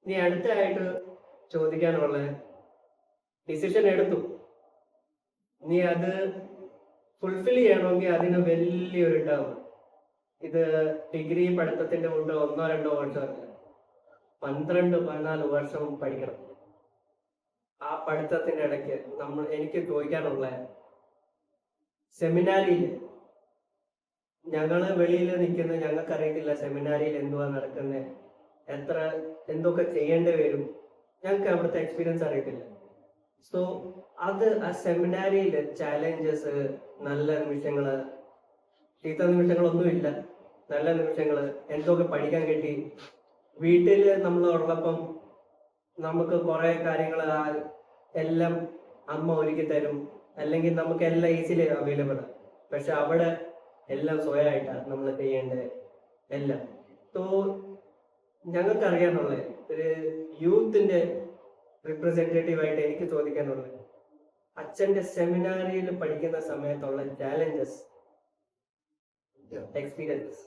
നീ അടുത്തായിട്ട് ചോദിക്കാനുള്ള ഡിസിഷൻ എടുത്തു, നീ അത് ഫുൾഫിൽ ചെയ്യണമെങ്കിൽ അതിന് വലിയൊരു ടേം, ഇത് ഡിഗ്രി പഠിത്തത്തിന്റെ മുമ്പ് 1-2 വർഷമല്ല, 12-14 വർഷം പഠിക്കണം. ആ പഠിത്തത്തിന്റെ ഇടയ്ക്ക് എനിക്ക് ചോദിക്കാനുള്ള, സെമിനാരിയിൽ ഞങ്ങള് വെളിയിൽ നിൽക്കുന്ന ഞങ്ങൾക്കറിയത്തില്ല സെമിനാരിയിൽ എന്തുവാ നടക്കുന്നത്, എന്തൊക്കെ ചെയ്യേണ്ടി വരും, ഞങ്ങൾക്ക് അവിടുത്തെ എക്സ്പീരിയൻസ് അറിയത്തില്ല. സോ അത് ആ സെമിനാരിയിൽ ചാലഞ്ചസ്, നല്ല നിമിഷങ്ങള്, ചീത്ത നിമിഷങ്ങളൊന്നുമില്ല, നല്ല നിമിഷങ്ങള്, എന്തൊക്കെ പഠിക്കാൻ കിട്ടി. വീട്ടിൽ നമ്മൾ ഉള്ളപ്പം നമുക്ക് കുറെ കാര്യങ്ങൾ എല്ലാം അമ്മ ഒരുക്കി തരും, അല്ലെങ്കിൽ നമുക്ക് എല്ലാം ഈസിലി അവൈലബിൾ ആണ്. പക്ഷെ അവിടെ എല്ലാം സ്വയമായിട്ടാണ് നമ്മൾ ചെയ്യേണ്ടത് എല്ലാം. സോ ഞങ്ങൾക്കറിയാനുള്ള ഒരു യൂത്തിന്റെ റിപ്രസെന്റേറ്റീവ് ആയിട്ട് എനിക്ക് ചോദിക്കാനുള്ളത്, അച്ഛന്റെ സെമിനാരിയിൽ പഠിക്കുന്ന സമയത്തുള്ള ചാലഞ്ചസ്, എക്സ്പീരിയൻസ്.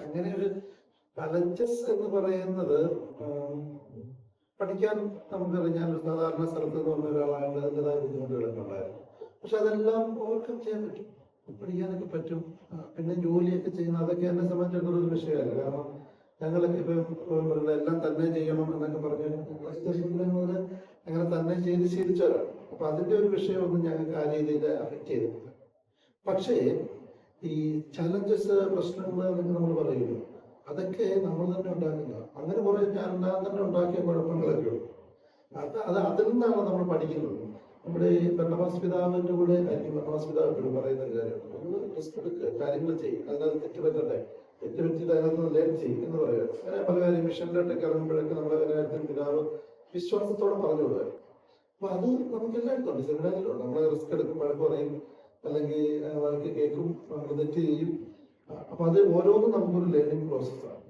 അങ്ങനെ ഒരു ചലഞ്ചസ് എന്ന് പറയുന്നത്, പഠിക്കാൻ നമുക്കറിയാം, ഞാൻ ഒരു സാധാരണ സ്ഥലത്ത് നിന്ന് വന്ന ഒരാളായിട്ട് അതിൻ്റെതായ ബുദ്ധിമുട്ടുകളൊക്കെ ഉണ്ടായിരുന്നു. പക്ഷെ അതെല്ലാം ഓവർകം ചെയ്യാൻ പറ്റും, പഠിക്കാനൊക്കെ പറ്റും. പിന്നെ ജോലിയൊക്കെ ചെയ്യുന്ന അതൊക്കെ എന്നെ സംബന്ധിച്ചിടത്തോളം ഒരു വിഷയമല്ല. കാരണം ഞങ്ങളൊക്കെ ഇപ്പം എല്ലാം തന്നെ ചെയ്യണം എന്നൊക്കെ പറഞ്ഞ് മുതൽ അങ്ങനെ തന്നെ ചെയ്ത് ശീലിച്ചവരാണ്. അപ്പൊ അതിന്റെ ഒരു വിഷയമൊന്നും ഞങ്ങൾക്ക് ആ രീതിയിൽ അഫക്റ്റ് ചെയ്തിട്ടില്ല. പക്ഷേ ഈ ചലഞ്ചസ്, പ്രശ്നങ്ങൾ എന്നൊക്കെ നമ്മൾ പറയുന്നു, അതൊക്കെ നമ്മൾ തന്നെ ഉണ്ടാക്കുന്ന, അങ്ങനെ കുറെ ഞാൻ തന്നെ ഉണ്ടാക്കിയ കുഴപ്പങ്ങളൊക്കെ ഉള്ളൂ. അതിൽ നിന്നാണ് നമ്മൾ പഠിക്കുന്നത്. നമ്മുടെ ഈ പെർണമാസ് പിതാവിന്റെ കൂടെ ആയിരിക്കും പെർണമാസ് പിതാവ് എപ്പോഴും പറയുന്ന ഒരു കാര്യമാണ്, ഒന്ന് റിസ്ക് എടുക്കുക, കാര്യങ്ങൾ ചെയ്യും, അതിനകത്ത് തെറ്റുപറ്റട്ടെ, തെറ്റുപറ്റിയിട്ട് അതിനകത്ത് ലേൺ ചെയ്യും എന്ന് പറയുക. അങ്ങനെ പല കാര്യം മിഷനിലോട്ടൊക്കെ ഇറങ്ങുമ്പോഴൊക്കെ നമ്മളെ കാര്യത്തിൽ പിതാവ് വിശ്വാസത്തോടെ പറഞ്ഞു കൊടുക്കുക. അപ്പൊ അത് നമുക്ക് എല്ലായിടത്തും ഉണ്ട്, സെമിനാറിലുണ്ട്. നമ്മൾ റിസ്ക് എടുക്കും, വഴക്ക് പറയും, അല്ലെങ്കിൽ വഴക്ക് കേൾക്കും, നമ്മൾ തെറ്റ് ചെയ്യും. അപ്പൊ അത് ഓരോന്നും നമുക്കൊരു ലേണിംഗ് പ്രോസസ്സാണ്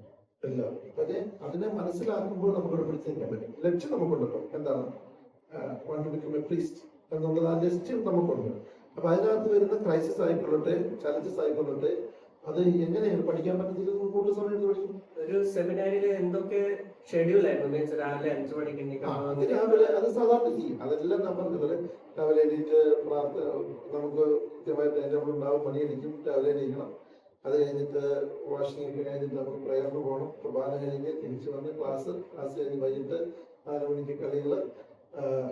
എല്ലാം. പക്ഷേ അതിനെ മനസ്സിലാക്കുമ്പോൾ നമുക്കവിടെ പിടിച്ചേക്കാൻ പറ്റും. ലക്ഷ്യം നമുക്കുണ്ടല്ലോ, എന്താണ് want to become a priest എന്നുള്ളത്, ആ ലക്ഷ്യം നമുക്കുണ്ട്. അപ്പൊ അതിനകത്ത് വരുന്ന ക്രൈസിസ് ആയിക്കൊള്ളട്ടെ, ചലഞ്ചസ് ആയിക്കൊള്ളട്ടെ, അത് എങ്ങനെയാണ് പഠിക്കാൻ പറ്റത്തില്ല, കൂടുതൽ സമയം പഠിക്കും. ഒരു സെമിനാരിൽ എന്തൊക്കെ ഷെഡ്യൂൾ ആയിരുന്നു? രാവിലെ 5 മണിക്ക് രാവിലെ അത് സാധാരണ ചെയ്യും. അതെല്ലാം ഞാൻ പറഞ്ഞത്, രാവിലെ എണീറ്റ് നമുക്ക് കൃത്യമായിട്ട് അതിൻ്റെ നമ്മൾ ഉണ്ടാവും, പണിയടിക്കും, രാവിലെ എണീക്കണം. അത് കഴിഞ്ഞിട്ട് വാഷിംഗ് ഒക്കെ കഴിഞ്ഞിട്ട് നമുക്ക് പ്രയറിന് പോകണം. കുർബാന കഴിഞ്ഞ് തിരിച്ചു വന്ന് ക്ലാസ് കഴിഞ്ഞ് വൈകിട്ട് 4 മണിക്ക് കളികൾ,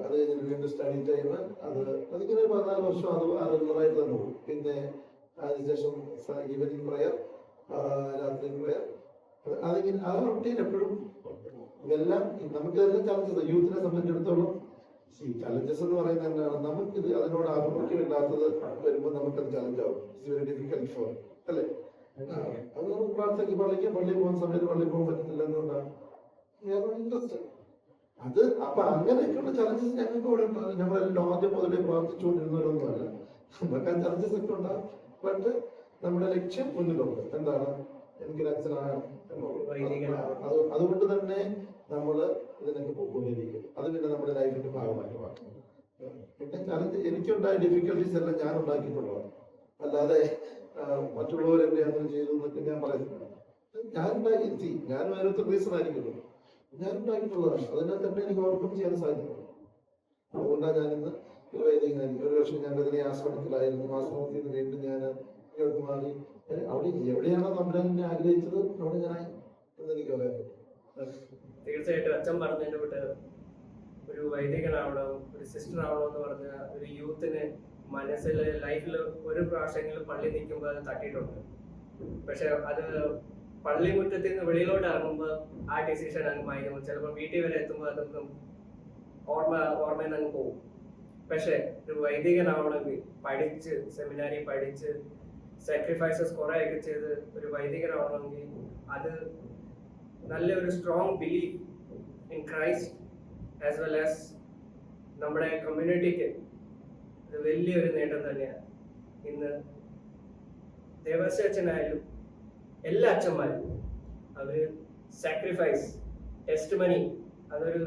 അത് കഴിഞ്ഞിട്ട് വീണ്ടും സ്റ്റഡി ടൈം. അതിങ്ങനെ 14 വർഷം അത് റെഗുലറായിട്ട് തന്നെ പോകും. പിന്നെ അതിനുശേഷം ഈവനിങ് പ്രയർ, രാത്രി പ്രയർ, അതിങ്ങനെ ആ റൊട്ടീൻ എപ്പോഴും. ഇതെല്ലാം നമുക്കിതെല്ലാം ചലഞ്ചസ്, യൂത്തിനെ സംബന്ധിച്ചിടത്തോളം ചലഞ്ചസ് എന്ന് പറയുന്നത് എന്താണ്, നമുക്കിത് അതിനോട് ആഭിമുഖ്യം ഇല്ലാത്തത് വരുമ്പോൾ നമുക്കത് ചലഞ്ചാവും. ഇറ്റ്സ് വെരി ഡിഫിക്കൽട്ട് ഫോർ, അല്ലേ? അത് നമുക്ക് പ്രാർത്ഥനയ്ക്ക് പള്ളിയിൽ പോകുന്ന സമയത്ത് പള്ളിയിൽ പോകാൻ പറ്റുന്നില്ല എന്നുകൊണ്ടാണ് ഇൻട്രസ്റ്റ്. അത് അപ്പൊ അങ്ങനെയൊക്കെയുള്ള ചലഞ്ചസ് ഞങ്ങൾക്ക് ഇവിടെ ഉണ്ടാകും. ഞങ്ങളെല്ലാം ആദ്യം മുതലേ പ്രാർത്ഥിച്ചുകൊണ്ടിരുന്നവരൊന്നുമല്ല, നമുക്ക് ആ ചലഞ്ചസ് ഒക്കെ ഉണ്ടാകും. ബട്ട് നമ്മുടെ ലക്ഷ്യം മുന്നിലുണ്ട്, എന്താണ്, എനിക്കൊരു അച്ഛനാകണം എന്നുള്ളത്. അതുകൊണ്ട് തന്നെ നമ്മള് ഇതിനൊക്കെ പോയിക്കൊണ്ടിരിക്കും. അത് പിന്നെ നമ്മുടെ ലൈഫിന്റെ ഭാഗമായിട്ട് മാറും. പിന്നെ ചലഞ്ച് എനിക്കുണ്ടായ ഡിഫിക്കൽട്ടീസ് എല്ലാം ഞാൻ ഉണ്ടാക്കിയിട്ടുള്ളതാണ്, അല്ലാതെ മറ്റുള്ളവർ എന്നെ അങ്ങനെ ചെയ്തു എന്നൊക്കെ ഞാൻ പറയുന്നില്ല. ഞാൻ ഉണ്ടാക്കി, ഞാൻ വേറൊരു റീസൺ ആയിരിക്കുള്ളൂ, ഞാൻ ഉണ്ടാക്കിയിട്ടുള്ളതാണ്. അതിനകത്ത് തന്നെ എനിക്ക് ഓവർകം ചെയ്യാൻ സാധിക്കുള്ളൂ. അതുകൊണ്ടാണ് ഞാനിന്ന് ഒരു വർഷം ഞാൻ അതിനെ ആശ്രമത്തിലായിരുന്നു. ആശ്രമത്തിൽ നിന്ന് വീണ്ടും ഞാൻ ഇങ്ങോട്ട് മാറി. അവിടെ എവിടെയാണോ നമ്മളെ ആഗ്രഹിച്ചത് അവിടെ ഞാൻ എന്നെനിക്ക് പറയാൻ പറ്റും. തീർച്ചയായിട്ടും അച്ഛൻ പറഞ്ഞതിന്റെ കൂട്ട് ഒരു വൈദികനാവണം, ഒരു സിസ്റ്റർ ആവണം എന്ന് പറഞ്ഞ ഒരു യൂത്തിന് മനസ്സിൽ ലൈഫിൽ ഒരു പ്രാവശ്യമെങ്കിലും പള്ളി നിൽക്കുമ്പോൾ അത് തട്ടിയിട്ടുണ്ട്. പക്ഷെ അത് പള്ളി മുറ്റത്തിൽ നിന്ന് വെളിയിലോട്ട് ഇറങ്ങുമ്പോൾ ആ ഡിസിഷൻ അങ്ങ് മായിരുന്നു. ചിലപ്പോൾ വീട്ടിൽ വരെ എത്തുമ്പോൾ അതൊന്നും ഓർമ്മയിൽ നിന്ന് അങ്ങ് പോകും. പക്ഷെ ഒരു വൈദികനാവണമെങ്കിൽ പഠിച്ച്, സെമിനാരി പഠിച്ച്, സാക്രിഫൈസസ് കുറേയൊക്കെ ചെയ്ത് ഒരു വൈദികനാവണമെങ്കിൽ അത് നല്ലൊരു strong belief in Christ as well as നമ്മുടെ കമ്മ്യൂണിറ്റിക്ക് ഇത് വലിയൊരു നേട്ടം തന്നെയാണ്. ഇന്ന് ദേവസ്യ അച്ഛനായാലും എല്ലാ അച്ഛന്മാരും അവര് സാക്രിഫൈസ്, ടെസ്റ്റ് മണി, അതൊരു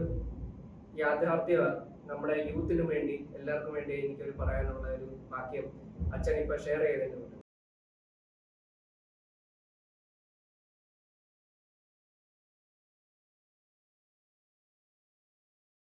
യാഥാർത്ഥ്യമാണ് നമ്മുടെ യൂത്തിനും വേണ്ടി, എല്ലാവർക്കും വേണ്ടി എനിക്കൊരു പറയാനുള്ള ഒരു വാക്യം അച്ഛൻ ഇപ്പൊ ഷെയർ ചെയ്തിട്ടുണ്ട്.